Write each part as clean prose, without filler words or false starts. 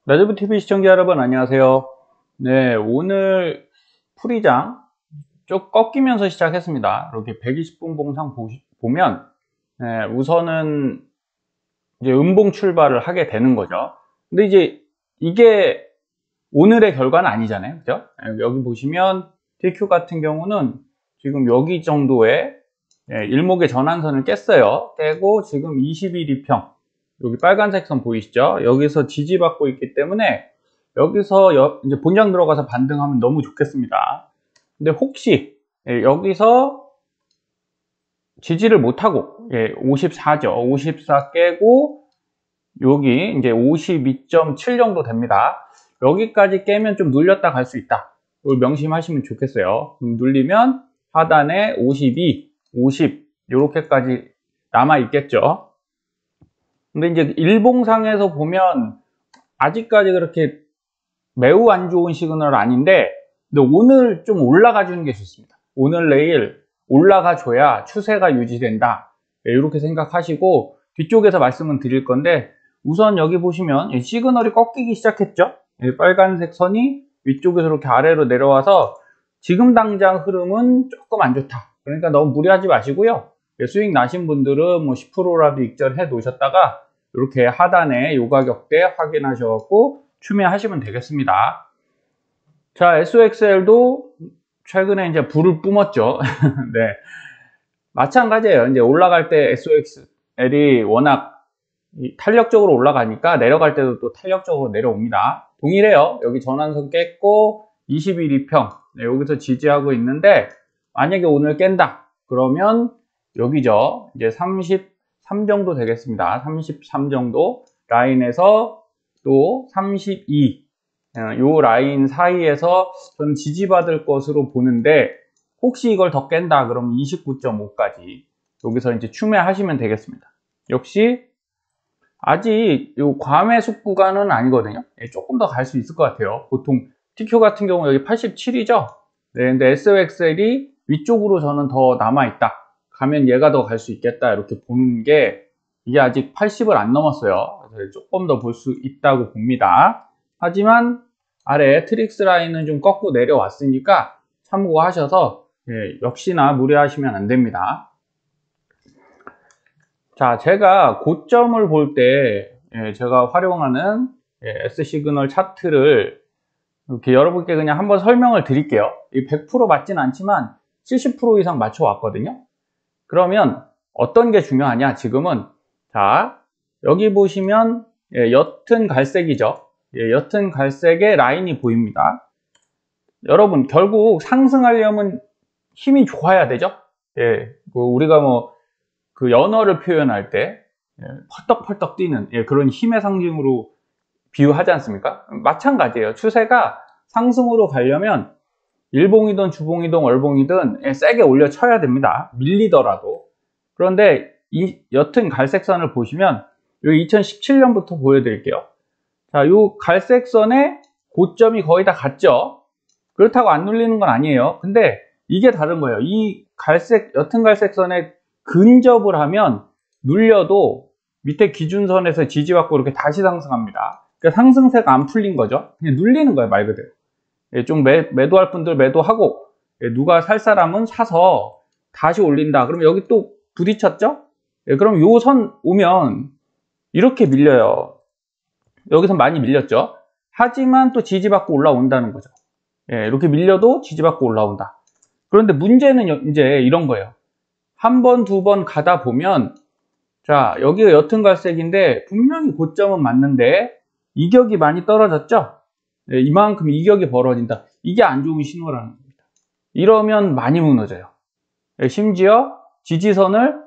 라디오TV 시청자 여러분 안녕하세요. 네, 오늘 풀이장 쭉 꺾이면서 시작했습니다. 이렇게 120분 봉상 보면 우선은 이제 음봉 출발을 하게 되는 거죠. 근데 이제 이게 오늘의 결과는 아니잖아요. 그죠? 여기 보시면 TQ 같은 경우는 지금 여기 정도의 일목의 전환선을 깼어요. 깨고 지금 21 이평 여기 빨간색 선 보이시죠? 여기서 지지받고 있기 때문에 여기서 이제 본장 들어가서 반등하면 너무 좋겠습니다. 근데 혹시 여기서 지지를 못하고 54죠. 54 깨고 여기 이제 52.7 정도 됩니다. 여기까지 깨면 좀 눌렸다 갈 수 있다. 이걸 명심하시면 좋겠어요. 눌리면 하단에 52, 50 이렇게까지 남아 있겠죠. 근데 이제 일봉상에서 보면 아직까지 그렇게 매우 안 좋은 시그널 아닌데, 근데 오늘 좀 올라가 주는 게 좋습니다. 오늘 내일 올라가 줘야 추세가 유지된다. 이렇게 생각하시고 뒤쪽에서 말씀을 드릴 건데, 우선 여기 보시면 시그널이 꺾이기 시작했죠. 빨간색 선이 위쪽에서 이렇게 아래로 내려와서 지금 당장 흐름은 조금 안 좋다. 그러니까 너무 무리하지 마시고요. 수익 나신 분들은 뭐 10%라도 익절해 놓으셨다가 이렇게 하단에 요 가격대 확인하셔갖고 추매하시면 되겠습니다. 자, SOXL도 최근에 이제 불을 뿜었죠. 네. 마찬가지예요. 이제 올라갈 때 SOXL이 워낙 탄력적으로 올라가니까 내려갈 때도 또 탄력적으로 내려옵니다. 동일해요. 여기 전환선 깼고 21 이평 여기서 지지하고 있는데, 만약에 오늘 깬다 그러면 여기죠. 이제 33 정도 되겠습니다. 33 정도 라인에서 또 32 요 라인 사이에서 저는 지지받을 것으로 보는데, 혹시 이걸 더 깬다 그러면 29.5까지 여기서 이제 추매하시면 되겠습니다. 역시 아직 요 과매수 구간은 아니거든요. 조금 더 갈 수 있을 것 같아요. 보통 TQ 같은 경우 여기 87이죠. 네, 근데 SOXL이 위쪽으로 저는 더 남아있다. 가면 얘가 더 갈 수 있겠다. 이렇게 보는 게, 이게 아직 80을 안 넘었어요. 그래서 조금 더 볼 수 있다고 봅니다. 하지만 아래 트릭스 라인은 좀 꺾고 내려왔으니까 참고하셔서 역시나 무리하시면 안 됩니다. 자, 제가 고점을 볼 때 제가 활용하는 S 시그널 차트를 이렇게 여러분께 그냥 한번 설명을 드릴게요. 100% 맞진 않지만 70% 이상 맞춰 왔거든요. 그러면 어떤 게 중요하냐? 지금은 자, 여기 보시면 옅은 갈색이죠. 옅은 갈색의 라인이 보입니다. 여러분, 결국 상승하려면 힘이 좋아야 되죠. 우리가 뭐 그 연어를 표현할 때 펄떡펄떡 뛰는 그런 힘의 상징으로 비유하지 않습니까? 마찬가지예요. 추세가 상승으로 가려면 일봉이든 주봉이든 월봉이든 세게 올려 쳐야 됩니다. 밀리더라도. 그런데 이 옅은 갈색선을 보시면 여기 2017년부터 보여드릴게요. 자, 요 갈색선의 고점이 거의 다 갔죠. 그렇다고 안 눌리는 건 아니에요. 근데 이게 다른 거예요. 이 옅은 갈색선에 근접을 하면 눌려도 밑에 기준선에서 지지받고 이렇게 다시 상승합니다. 그러니까 상승세가 안 풀린 거죠. 그냥 눌리는 거예요, 말 그대로. 좀 매도할 분들 매도하고, 누가 살 사람은 사서 다시 올린다. 그러면 여기 또 부딪혔죠? 그럼 요 선 오면 이렇게 밀려요. 여기서 많이 밀렸죠? 하지만 또 지지받고 올라온다는 거죠. 이렇게 밀려도 지지받고 올라온다. 그런데 문제는 이제 이런 거예요. 한 번, 두 번 가다 보면, 자, 여기가 옅은 갈색인데 분명히 고점은 맞는데 이격이 많이 떨어졌죠? 이만큼 이격이 벌어진다. 이게 안 좋은 신호라는 겁니다. 이러면 많이 무너져요. 심지어 지지선을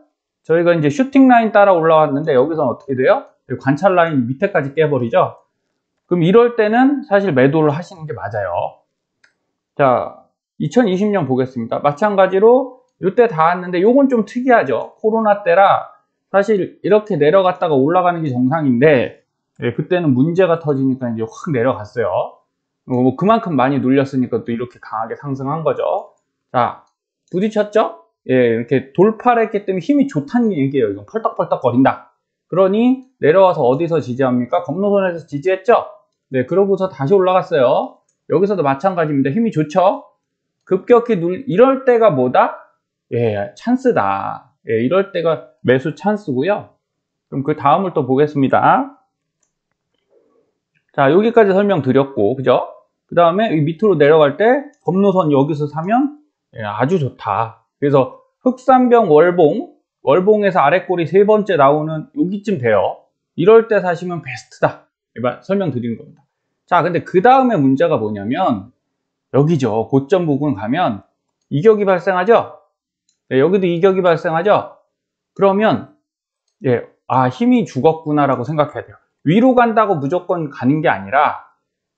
저희가 이제 슈팅 라인 따라 올라왔는데 여기서는 어떻게 돼요? 관찰 라인 밑에까지 깨버리죠? 그럼 이럴 때는 사실 매도를 하시는 게 맞아요. 자, 2020년 보겠습니다. 마찬가지로 이때 닿았는데 요건 좀 특이하죠. 코로나 때라 사실 이렇게 내려갔다가 올라가는 게 정상인데 그때는 문제가 터지니까 이제 확 내려갔어요. 뭐 그만큼 많이 눌렸으니까 또 이렇게 강하게 상승한 거죠. 자, 부딪혔죠? 이렇게 돌파를 했기 때문에 힘이 좋다는 얘기예요. 이건 펄떡펄떡 거린다. 그러니 내려와서 어디서 지지합니까? 검노선에서 지지했죠? 네, 그러고서 다시 올라갔어요. 여기서도 마찬가지입니다. 힘이 좋죠? 급격히 이럴 때가 뭐다? 예, 찬스다. 예, 이럴 때가 매수 찬스고요. 그럼 그 다음을 또 보겠습니다. 자, 여기까지 설명드렸고, 그죠? 그 다음에 밑으로 내려갈 때 검노선 여기서 사면 예, 아주 좋다. 그래서 흑산병 월봉에서 아랫골이 세 번째 나오는 여기쯤 돼요. 이럴 때 사시면 베스트다. 설명드리는 겁니다. 자, 근데 그 다음에 문제가 뭐냐면 여기죠. 고점 부분 가면 이격이 발생하죠. 네, 여기도 이격이 발생하죠. 그러면 예, 아, 힘이 죽었구나라고 생각해야 돼요. 위로 간다고 무조건 가는 게 아니라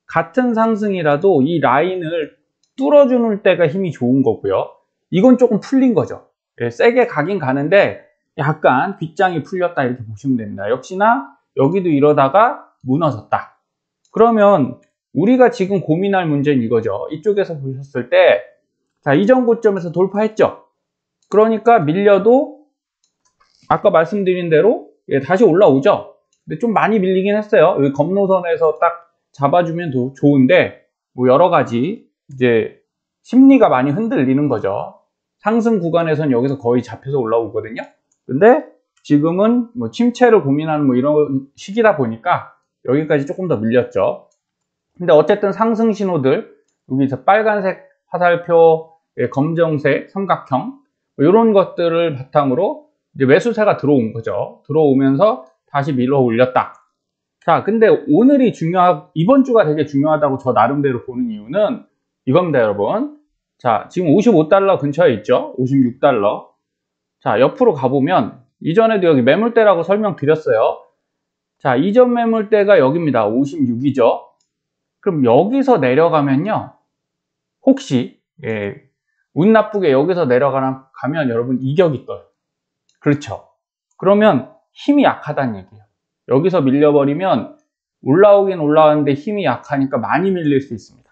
같은 상승이라도 이 라인을 뚫어주는 때가 힘이 좋은 거고요. 이건 조금 풀린 거죠. 예, 세게 가긴 가는데 약간 빗장이 풀렸다 이렇게 보시면 됩니다. 역시나 여기도 이러다가 무너졌다. 그러면 우리가 지금 고민할 문제는 이거죠. 이쪽에서 보셨을 때 자, 이전 고점에서 돌파했죠. 그러니까 밀려도 아까 말씀드린 대로 예, 다시 올라오죠. 근데 좀 많이 밀리긴 했어요. 여기 검노선에서 딱 잡아주면 좋은데 뭐 여러 가지 이제 심리가 많이 흔들리는 거죠. 상승 구간에선 여기서 거의 잡혀서 올라오거든요. 근데 지금은 뭐 침체를 고민하는 뭐 이런 시기다 보니까 여기까지 조금 더 밀렸죠. 근데 어쨌든 상승 신호들 여기서 빨간색 화살표, 예, 검정색 삼각형 뭐 이런 것들을 바탕으로 이제 매수세가 들어온 거죠. 들어오면서 다시 밀어 올렸다. 자, 근데 오늘이 이번 주가 되게 중요하다고 저 나름대로 보는 이유는 이겁니다, 여러분. 자, 지금 55달러 근처에 있죠? 56달러. 자, 옆으로 가보면 이전에도 여기 매물대라고 설명드렸어요. 자, 이전 매물대가 여기입니다. 56이죠? 그럼 여기서 내려가면요. 혹시 예, 운 나쁘게 여기서 내려가면 여러분 이격이 떠요. 그렇죠? 그러면 힘이 약하다는 얘기예요. 여기서 밀려버리면 올라오긴 올라왔는데 힘이 약하니까 많이 밀릴 수 있습니다.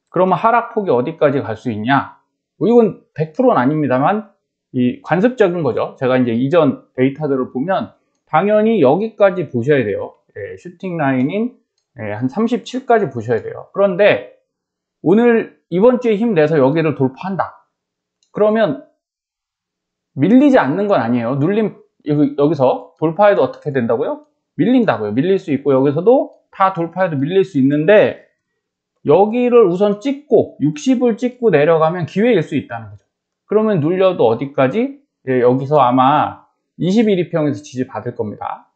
그러면 하락폭이 어디까지 갈 수 있냐? 뭐 이건 100%는 아닙니다만 이 관습적인 거죠. 제가 이제 이전 데이터들을 보면 당연히 여기까지 보셔야 돼요. 예, 슈팅 라인인 예, 한 37까지 보셔야 돼요. 그런데 오늘 이번 주에 힘내서 여기를 돌파한다. 그러면 밀리지 않는 건 아니에요. 여기서 돌파해도 어떻게 된다고요? 밀린다고요. 밀릴 수 있고 여기서도 다 돌파해도 밀릴 수 있는데 여기를 우선 찍고 60을 찍고 내려가면 기회일 수 있다는 거죠. 그러면 눌려도 어디까지? 예, 여기서 아마 21일평에서 지지 받을 겁니다.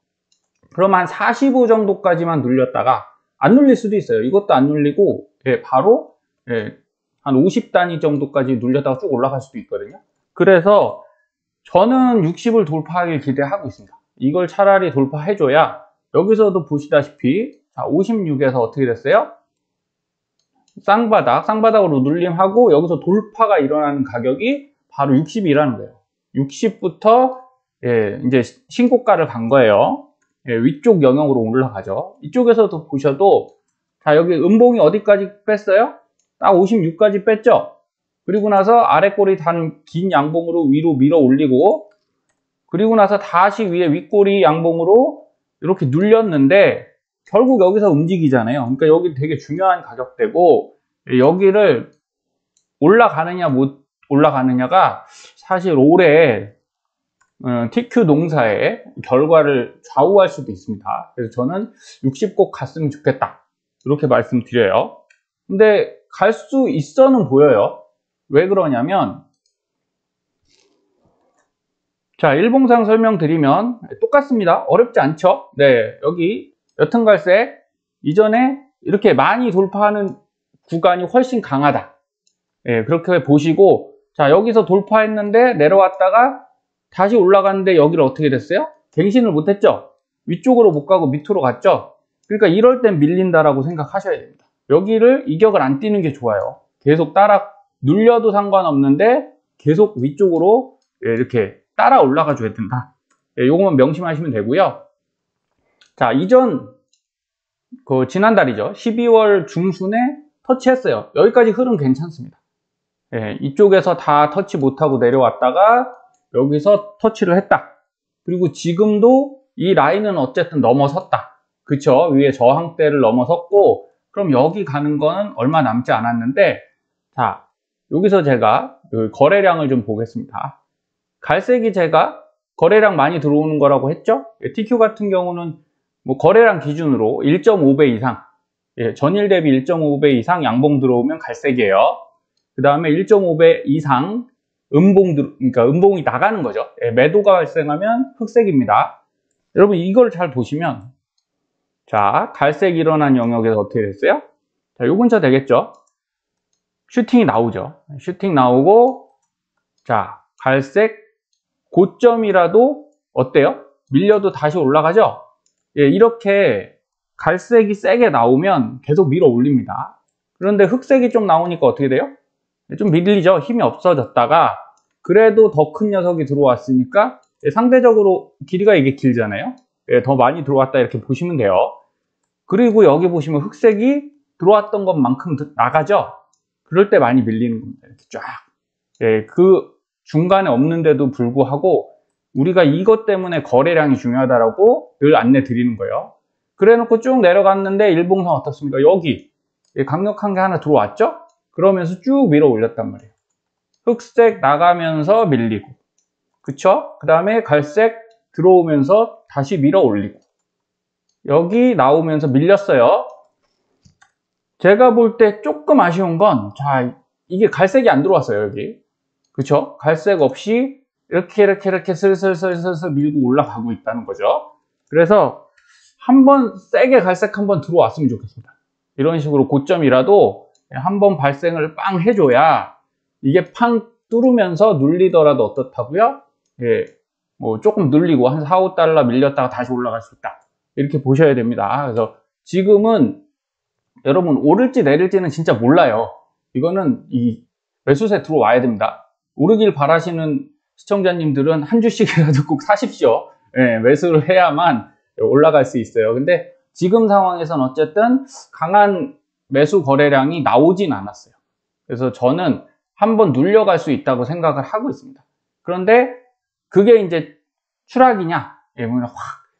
그러면 한 45 정도까지만 눌렸다가 안 눌릴 수도 있어요. 이것도 안 눌리고 예, 바로 예, 한 50단위 정도까지 눌렸다가 쭉 올라갈 수도 있거든요. 그래서 저는 60을 돌파하길 기대하고 있습니다. 이걸 차라리 돌파해줘야 여기서도 보시다시피 자, 56에서 어떻게 됐어요? 쌍바닥으로 눌림하고 여기서 돌파가 일어나는 가격이 바로 60이라는 거예요. 60부터 예, 이제 신고가를 간 거예요. 예, 위쪽 영역으로 올라가죠. 이쪽에서도 보셔도 자, 여기 음봉이 어디까지 뺐어요? 딱 56까지 뺐죠. 그리고 나서 아랫골이 단 긴 양봉으로 위로 밀어 올리고 그리고 나서 다시 위에 윗골이 양봉으로 이렇게 눌렸는데 결국 여기서 움직이잖아요. 그러니까 여기 되게 중요한 가격대고 여기를 올라가느냐 못 올라가느냐가 사실 올해 TQ 농사의 결과를 좌우할 수도 있습니다. 그래서 저는 60 꼭 갔으면 좋겠다 이렇게 말씀드려요. 근데 갈 수 있어는 보여요. 왜 그러냐면 자, 일봉상 설명드리면 똑같습니다. 어렵지 않죠? 네, 여기 옅은갈색 이전에 이렇게 많이 돌파하는 구간이 훨씬 강하다. 예, 그렇게 보시고 자, 여기서 돌파했는데 내려왔다가 다시 올라갔는데 여기를 어떻게 됐어요? 갱신을 못했죠? 위쪽으로 못 가고 밑으로 갔죠? 그러니까 이럴 땐 밀린다라고 생각하셔야 됩니다. 여기를 이격을 안 뛰는 게 좋아요. 계속 따라 눌려도 상관없는데 계속 위쪽으로 이렇게 따라 올라가 줘야 된다. 요것만 명심하시면 되고요. 자, 이전 지난달이죠. 12월 중순에 터치했어요. 여기까지 흐름 괜찮습니다. 예, 이쪽에서 다 터치 못하고 내려왔다가 여기서 터치를 했다. 그리고 지금도 이 라인은 어쨌든 넘어섰다. 그쵸? 위에 저항대를 넘어섰고, 그럼 여기 가는 거는 얼마 남지 않았는데, 자, 여기서 제가 그 거래량을 좀 보겠습니다. 갈색이 제가 거래량 많이 들어오는 거라고 했죠? TQ 같은 경우는 뭐 거래량 기준으로 1.5배 이상, 전일 대비 1.5배 이상 양봉 들어오면 갈색이에요. 그 다음에 1.5배 이상 그러니까 음봉이 나가는 거죠. 매도가 발생하면 흑색입니다. 여러분 이걸 잘 보시면, 자, 갈색 일어난 영역에서 어떻게 됐어요? 자, 요 근처 되겠죠? 슈팅이 나오죠. 슈팅 나오고, 자, 갈색 고점이라도 어때요? 밀려도 다시 올라가죠? 이렇게 갈색이 세게 나오면 계속 밀어 올립니다. 그런데 흑색이 좀 나오니까 어떻게 돼요? 좀 밀리죠. 힘이 없어졌다가 그래도 더 큰 녀석이 들어왔으니까 상대적으로 길이가 이게 길잖아요. 더 많이 들어왔다 이렇게 보시면 돼요. 그리고 여기 보시면 흑색이 들어왔던 것만큼 나가죠. 그럴 때 많이 밀리는 겁니다. 이렇게 쫙. 그 중간에 없는데도 불구하고 우리가 이것 때문에 거래량이 중요하다라고 늘 안내 드리는 거예요. 그래 놓고 쭉 내려갔는데 일봉상 어떻습니까? 여기 강력한 게 하나 들어왔죠? 그러면서 쭉 밀어 올렸단 말이에요. 흑색 나가면서 밀리고, 그쵸? 그 다음에 갈색 들어오면서 다시 밀어 올리고, 여기 나오면서 밀렸어요. 제가 볼 때 조금 아쉬운 건, 자, 이게 갈색이 안 들어왔어요, 여기. 그쵸? 갈색 없이 이렇게 슬슬 밀고 올라가고 있다는 거죠. 그래서 한번 세게 갈색 한번 들어왔으면 좋겠습니다. 이런 식으로 고점이라도 한번 발생을 빵 해줘야 이게 팡 뚫으면서 눌리더라도 어떻다고요? 뭐 조금 눌리고 한 4, 5달러 밀렸다가 다시 올라갈 수 있다. 이렇게 보셔야 됩니다. 그래서 지금은 여러분 오를지 내릴지는 진짜 몰라요. 이거는 이 매수세 들어와야 됩니다. 오르길 바라시는 시청자님들은 한 주씩이라도 꼭 사십시오. 매수를 해야만 올라갈 수 있어요. 근데 지금 상황에선 어쨌든 강한 매수 거래량이 나오진 않았어요. 그래서 저는 한번 눌려갈 수 있다고 생각을 하고 있습니다. 그런데 그게 이제 추락이냐, 확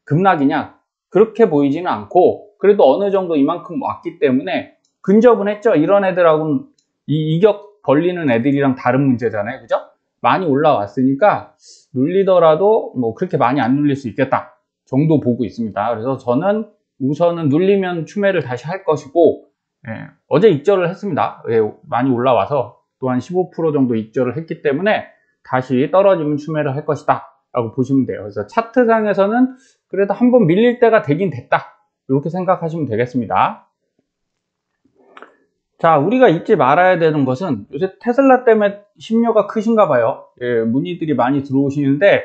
급락이냐, 그렇게 보이지는 않고, 그래도 어느 정도 이만큼 왔기 때문에 근접은 했죠. 이런 애들하고는 이 이격 벌리는 애들이랑 다른 문제잖아요. 그죠? 많이 올라왔으니까 눌리더라도 뭐 그렇게 많이 안 눌릴 수 있겠다 정도 보고 있습니다. 그래서 저는 우선은 눌리면 추매를 다시 할 것이고, 어제 익절을 했습니다. 많이 올라와서 또 한 15% 정도 익절을 했기 때문에 다시 떨어지면 추매를 할 것이다 라고 보시면 돼요. 그래서 차트상에서는 그래도 한번 밀릴 때가 되긴 됐다, 이렇게 생각하시면 되겠습니다. 자, 우리가 잊지 말아야 되는 것은 요새 테슬라 때문에 심려가 크신가 봐요. 문의들이 많이 들어오시는데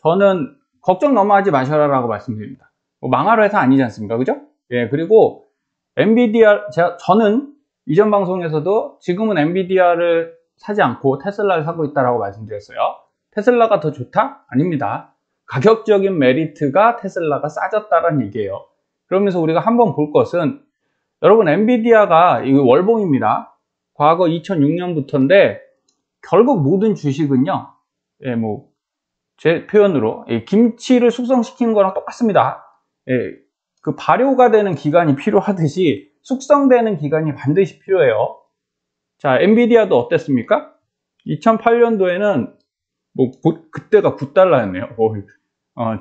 저는 걱정 너무 하지 마셔라 라고 말씀드립니다. 뭐 망할 회사 아니지 않습니까? 그죠? 그리고 엔비디아, 저는 이전 방송에서도 지금은 엔비디아를 사지 않고 테슬라를 사고 있다라고 말씀드렸어요. 테슬라가 더 좋다? 아닙니다. 가격적인 메리트가 테슬라가 싸졌다는 얘기예요. 그러면서 우리가 한번 볼 것은, 여러분 엔비디아가 이거 월봉입니다. 과거 2006년부터인데 결국 모든 주식은요, 뭐 제 표현으로 김치를 숙성시키는 거랑 똑같습니다. 그 발효가 되는 기간이 필요하듯이 숙성되는 기간이 반드시 필요해요. 자, 엔비디아도 어땠습니까? 2008년도에는 뭐 그때가 9달러였네요.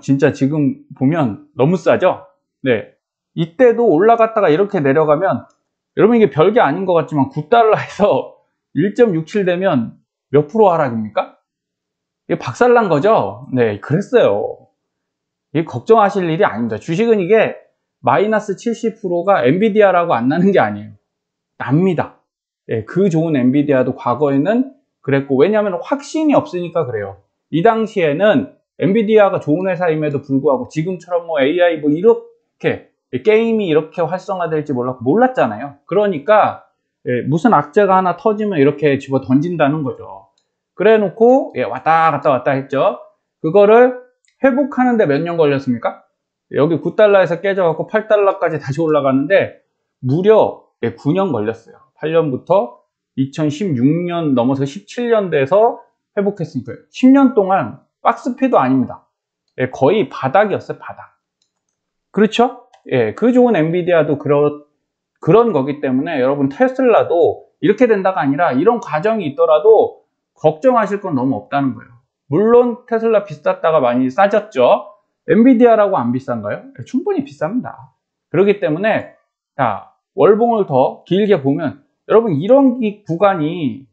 진짜 지금 보면 너무 싸죠? 네. 이때도 올라갔다가 이렇게 내려가면, 여러분 이게 별게 아닌 것 같지만 9달러에서 1.67 되면 몇 프로 하락입니까? 이게 박살난 거죠? 네, 그랬어요. 이게 걱정하실 일이 아닙니다. 주식은 이게 마이너스 70%가 엔비디아라고 안 나는 게 아니에요. 납니다. 그 좋은 엔비디아도 과거에는 그랬고, 왜냐하면 확신이 없으니까 그래요. 이 당시에는 엔비디아가 좋은 회사임에도 불구하고 지금처럼 뭐 AI 뭐 이렇게 게임이 이렇게 활성화될지 몰랐잖아요. 그러니까 무슨 악재가 하나 터지면 이렇게 집어 던진다는 거죠. 그래 놓고 왔다 갔다 했죠. 그거를 회복하는데 몇 년 걸렸습니까? 여기 9달러에서 깨져갖고 8달러까지 다시 올라가는데 무려 9년 걸렸어요. 8년부터 2016년 넘어서 17년 돼서 회복했으니까요. 10년 동안 박스피도 아닙니다. 거의 바닥이었어요, 바닥. 그렇죠? 예, 그 좋은 엔비디아도 그런 거기 때문에 여러분 테슬라도 이렇게 된다가 아니라 이런 과정이 있더라도 걱정하실 건 너무 없다는 거예요. 물론 테슬라 비쌌다가 많이 싸졌죠. 엔비디아라고 안 비싼가요? 충분히 비쌉니다. 그렇기 때문에 자, 월봉을 더 길게 보면 여러분 이런 구간이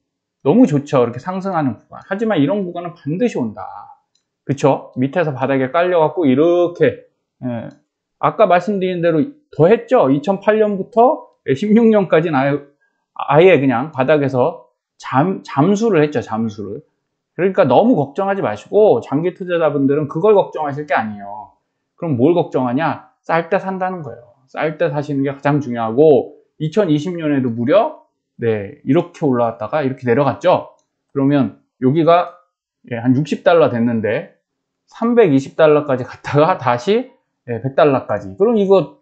너무 좋죠. 이렇게 상승하는 구간. 하지만 이런 구간은 반드시 온다. 그쵸? 밑에서 바닥에 깔려갖고 이렇게 아까 말씀드린 대로 더 했죠. 2008년부터 16년까지는 아예 그냥 바닥에서 잠수를 했죠. 잠수를. 그러니까 너무 걱정하지 마시고 장기 투자자분들은 그걸 걱정하실 게 아니에요. 그럼 뭘 걱정하냐? 쌀 때 산다는 거예요. 쌀 때 사시는 게 가장 중요하고 2020년에도 무려 이렇게 올라왔다가 이렇게 내려갔죠. 그러면 여기가 한 60달러 됐는데 320달러까지 갔다가 다시 100달러까지. 그럼 이거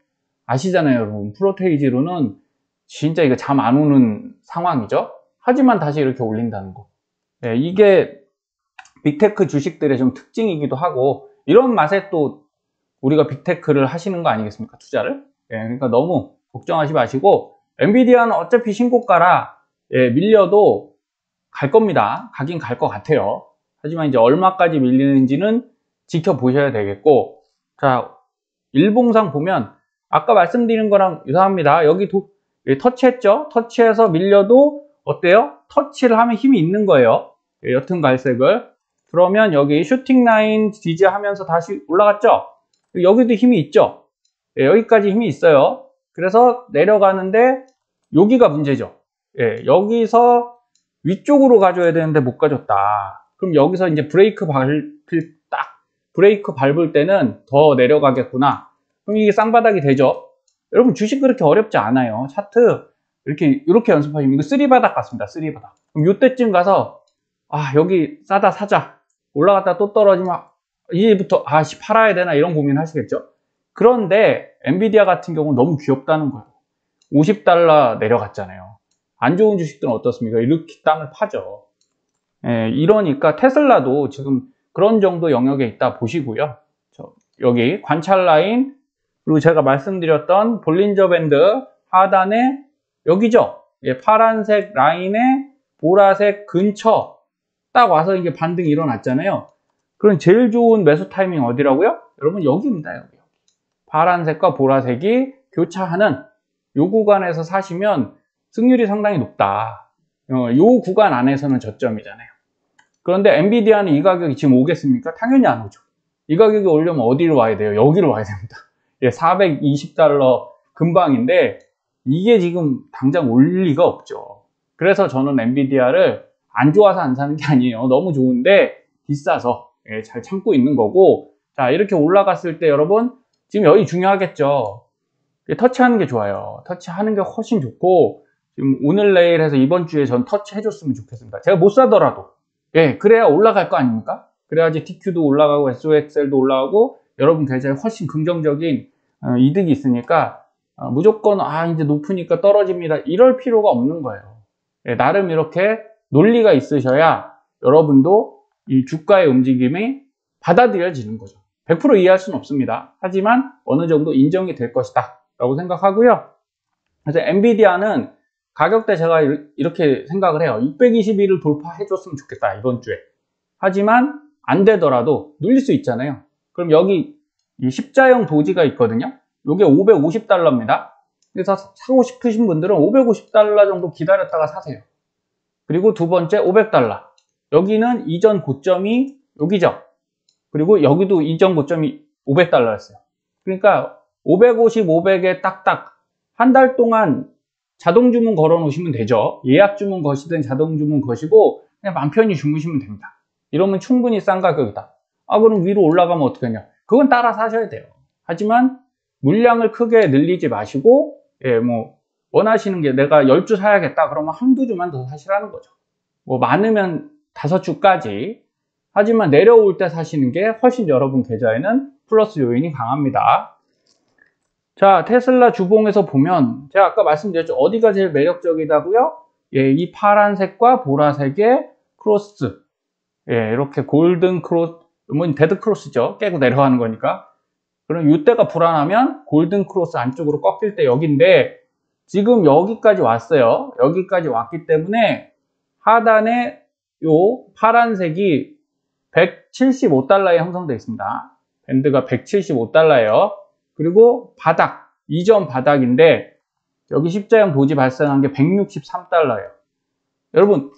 아시잖아요, 여러분. 프로테이지로는 진짜 이거 잠 안 오는 상황이죠. 하지만 다시 이렇게 올린다는 거. 이게 빅테크 주식들의 좀 특징이기도 하고 이런 맛에 또 우리가 빅테크를 하시는 거 아니겠습니까? 투자를. 그러니까 너무 걱정하지 마시고 엔비디아는 어차피 신고가라 밀려도 갈 겁니다. 가긴 갈 것 같아요. 하지만 이제 얼마까지 밀리는지는 지켜보셔야 되겠고, 자, 일봉상 보면 아까 말씀드린 거랑 유사합니다. 여기 터치했죠? 터치해서 밀려도 어때요? 터치를 하면 힘이 있는 거예요. 옅은 갈색을. 그러면 여기 슈팅 라인 지지하면서 다시 올라갔죠? 여기도 힘이 있죠? 여기까지 힘이 있어요. 그래서 내려가는데 여기가 문제죠. 여기서 위쪽으로 가줘야 되는데 못 가줬다. 그럼 여기서 이제 브레이크 밟을 때는 더 내려가겠구나. 그럼 이게 쌍바닥이 되죠. 여러분 주식 그렇게 어렵지 않아요. 차트 이렇게 연습하시면 이거 쓰리바닥 같습니다. 쓰리바닥. 그럼 이때쯤 가서 여기 싸다 사자. 올라갔다 또 떨어지면 이제부터 팔아야 되나 이런 고민 하시겠죠. 그런데 엔비디아 같은 경우는 너무 귀엽다는 거예요. 50달러 내려갔잖아요. 안 좋은 주식들은 어떻습니까? 이렇게 땅을 파죠. 이러니까 테슬라도 지금 그런 정도 영역에 있다 보시고요. 여기 관찰 라인, 그리고 제가 말씀드렸던 볼린저 밴드 하단에 여기죠. 파란색 라인에 보라색 근처 딱 와서 이게 반등이 일어났잖아요. 그럼 제일 좋은 매수 타이밍 어디라고요? 여러분 여기입니다. 여기. 파란색과 보라색이 교차하는 이 구간에서 사시면 승률이 상당히 높다. 이 구간 안에서는 저점이잖아요. 그런데 엔비디아는 이 가격이 지금 오겠습니까? 당연히 안 오죠. 이 가격이 오려면 어디로 와야 돼요? 여기로 와야 됩니다. 420달러 근방인데 이게 지금 당장 올 리가 없죠. 그래서 저는 엔비디아를 안 좋아서 안 사는 게 아니에요. 너무 좋은데 비싸서 잘 참고 있는 거고, 자 이렇게 올라갔을 때 여러분 지금 여기 중요하겠죠. 터치하는 게 좋아요. 터치하는 게 훨씬 좋고 지금 오늘 내일 해서 이번 주에 전 터치 해줬으면 좋겠습니다. 제가 못 사더라도 그래야 올라갈 거 아닙니까? 그래야지 TQ도 올라가고 SOXL도 올라가고 여러분 계좌에 훨씬 긍정적인 이득이 있으니까 무조건 이제 높으니까 떨어집니다 이럴 필요가 없는 거예요. 나름 이렇게 논리가 있으셔야 여러분도 이 주가의 움직임이 받아들여지는 거죠. 100% 이해할 수는 없습니다. 하지만 어느 정도 인정이 될 것이다 라고 생각하고요. 그래서 엔비디아는 가격대 제가 이렇게 생각을 해요. 621을 돌파해 줬으면 좋겠다 이번 주에. 하지만 안 되더라도 눌릴 수 있잖아요. 그럼 여기 이 십자형 도지가 있거든요. 이게 550달러입니다. 그래서 사고 싶으신 분들은 550달러 정도 기다렸다가 사세요. 그리고 두 번째 500달러. 여기는 이전 고점이 여기죠. 그리고 여기도 이전 고점이 500달러였어요. 그러니까 550, 500에 딱딱 한 달 동안 자동 주문 걸어 놓으시면 되죠. 예약 주문 거시든 자동 주문 거시고 그냥 맘 편히 주무시면 됩니다. 이러면 충분히 싼 가격이다. 그럼 위로 올라가면 어떡하냐? 그건 따라 사셔야 돼요. 하지만 물량을 크게 늘리지 마시고 원하시는 게 내가 10주 사야겠다 그러면 한두 주만 더 사시라는 거죠. 많으면 5주까지. 하지만 내려올 때 사시는 게 훨씬 여러분 계좌에는 플러스 요인이 강합니다. 자, 테슬라 주봉에서 보면 제가 아까 말씀드렸죠. 어디가 제일 매력적이다고요? 이 파란색과 보라색의 크로스. 이렇게 골든 크로스, 데드 크로스죠. 깨고 내려가는 거니까. 그럼 이때가 불안하면 골든 크로스 안쪽으로 꺾일 때 여기인데 지금 여기까지 왔어요. 여기까지 왔기 때문에 하단에 요 파란색이 175달러에 형성되어 있습니다. 밴드가 175달러예요. 그리고 바닥, 이전 바닥인데 여기 십자형 도지 발생한 게 163달러예요. 여러분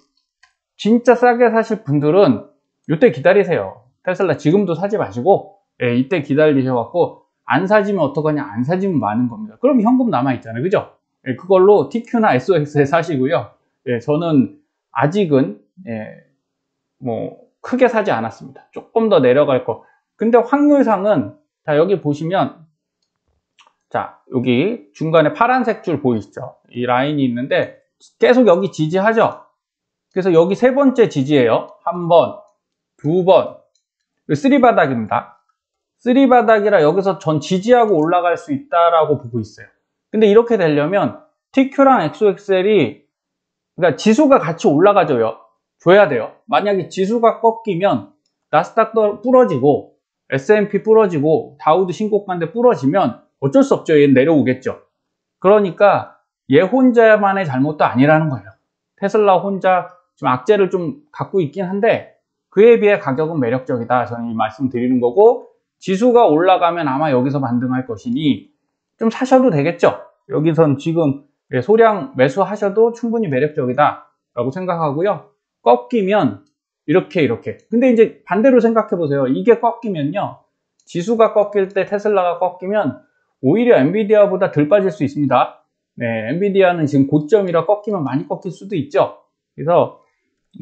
진짜 싸게 사실 분들은 이때 기다리세요. 테슬라 지금도 사지 마시고 이때 기다리셔갖고 안 사지면 어떡하냐, 안 사지면 많은 겁니다. 그럼 현금 남아있잖아요. 그죠? 그걸로 TQ나 SOX에 사시고요. 저는 아직은 뭐 크게 사지 않았습니다. 조금 더 내려갈 거. 근데 확률상은 자 여기 보시면 자 여기 중간에 파란색 줄 보이시죠? 이 라인이 있는데 계속 여기 지지하죠? 그래서 여기 세 번째 지지예요. 한 번, 두 번, 쓰리 바닥입니다. 쓰리 바닥이라 여기서 전 지지하고 올라갈 수 있다라고 보고 있어요. 근데 이렇게 되려면 TQ랑 XOXL이 그러니까 지수가 같이 올라가줘야 돼요. 만약에 지수가 꺾이면 나스닥 부러지고 S&P 부러지고 다우도 신고가인데 부러지면 어쩔 수 없죠. 얘는 내려오겠죠. 그러니까 얘 혼자만의 잘못도 아니라는 거예요. 테슬라 혼자 좀 악재를 좀 갖고 있긴 한데 그에 비해 가격은 매력적이다. 저는 이 말씀 드리는 거고 지수가 올라가면 아마 여기서 반등할 것이니 좀 사셔도 되겠죠. 여기선 지금 소량 매수하셔도 충분히 매력적이다 라고 생각하고요. 꺾이면 이렇게 근데 이제 반대로 생각해 보세요. 이게 꺾이면요, 지수가 꺾일 때 테슬라가 꺾이면 오히려 엔비디아보다 덜 빠질 수 있습니다. 엔비디아는 지금 고점이라 꺾이면 많이 꺾일 수도 있죠. 그래서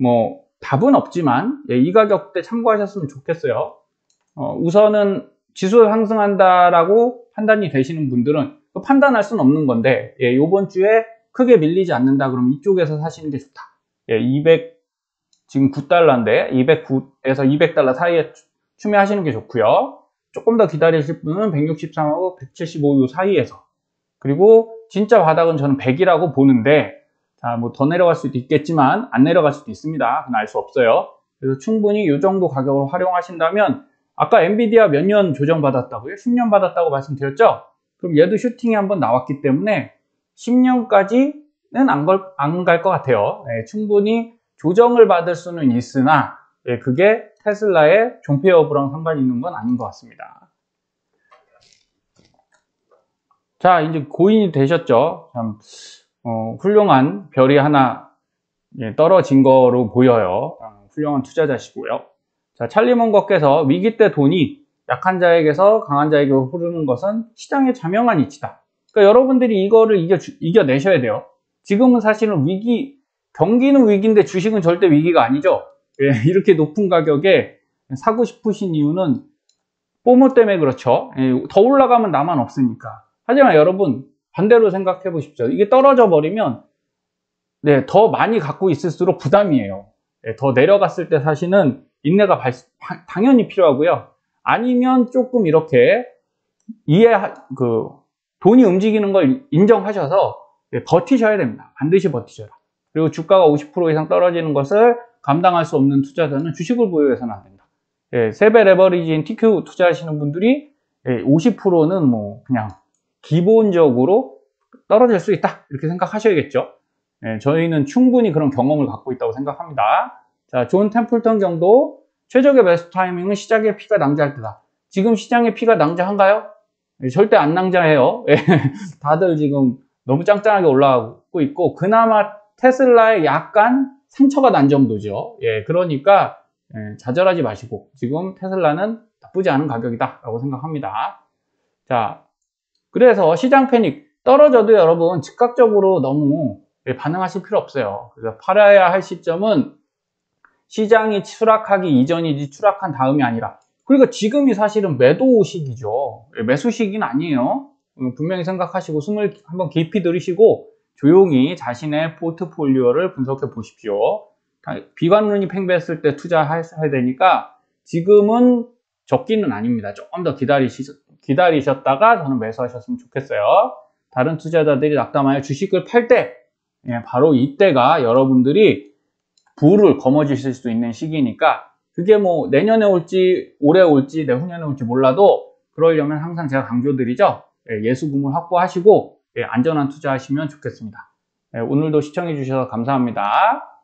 뭐 답은 없지만 이 가격대 참고하셨으면 좋겠어요. 우선은 지수 상승한다라고 판단이 되시는 분들은 판단할 수는 없는 건데 이번 주에 크게 밀리지 않는다 그러면 이쪽에서 사시는 게 좋다. 200 지금 9달러인데 209에서 200달러 사이에 추매하시는 게 좋고요. 조금 더 기다리실 분은 163하고 175 요 사이에서, 그리고 진짜 바닥은 저는 100이라고 보는데 자, 뭐 더 내려갈 수도 있겠지만 안 내려갈 수도 있습니다. 그건 알 수 없어요. 그래서 충분히 이 정도 가격으로 활용하신다면 아까 엔비디아 몇 년 조정받았다고요? 10년 받았다고 말씀드렸죠? 그럼 얘도 슈팅이 한번 나왔기 때문에 10년까지는 안 갈 것 같아요. 충분히 조정을 받을 수는 있으나 그게 테슬라의 존폐 여부랑 상관이 있는 건 아닌 것 같습니다. 자, 이제 고인이 되셨죠? 참 훌륭한 별이 하나 떨어진 거로 보여요. 훌륭한 투자자시고요. 자, 찰리 먼거께서 위기 때 돈이 약한 자에게서 강한 자에게로 흐르는 것은 시장의 자명한 이치다. 그러니까 여러분들이 이거를 이겨내셔야 돼요. 지금은 사실은 경기는 위기인데 주식은 절대 위기가 아니죠. 이렇게 높은 가격에 사고 싶으신 이유는 포모 때문에 그렇죠. 더 올라가면 나만 없으니까. 하지만 여러분 반대로 생각해 보십시오. 이게 떨어져 버리면 더 많이 갖고 있을수록 부담이에요. 더 내려갔을 때 사실은 인내가 당연히 필요하고요. 아니면 조금 이렇게 돈이 움직이는 걸 인정하셔서 버티셔야 됩니다. 반드시 버티셔라. 그리고 주가가 50% 이상 떨어지는 것을 감당할 수 없는 투자자는 주식을 보유해서는 안 된다. 3배 레버리지인 TQ 투자하시는 분들이 50%는 뭐 그냥 기본적으로 떨어질 수 있다 이렇게 생각하셔야겠죠. 저희는 충분히 그런 경험을 갖고 있다고 생각합니다. 자, 존 템플턴 경도 최적의 매수 타이밍은 시장의 피가 낭자할 때다. 지금 시장의 피가 낭자한가요? 절대 안 낭자해요. 다들 지금 너무 짱짱하게 올라가고 있고 그나마 테슬라에 약간 상처가 난 정도죠. 그러니까 좌절하지 마시고 지금 테슬라는 나쁘지 않은 가격이다 라고 생각합니다. 자, 그래서 시장 패닉 떨어져도 여러분 즉각적으로 너무 반응하실 필요 없어요. 그래서 팔아야 할 시점은 시장이 추락하기 이전이지 추락한 다음이 아니라, 그러니까 지금이 사실은 매도 시기죠. 매수 시기는 아니에요. 분명히 생각하시고 숨을 한번 깊이 들이쉬고 조용히 자신의 포트폴리오를 분석해 보십시오. 비관론이 팽배했을 때 투자하셔야 되니까 지금은 적기는 아닙니다. 조금 더 기다리셨다가 저는 매수하셨으면 좋겠어요. 다른 투자자들이 낙담하여 주식을 팔 때 바로 이때가 여러분들이 부를 거머쥐실 수 있는 시기니까 그게 뭐 내년에 올지 올해 올지 내후년에 올지 몰라도 그러려면 항상 제가 강조드리죠. 예수금을 확보하시고 안전한 투자하시면 좋겠습니다. 오늘도 시청해 주셔서 감사합니다.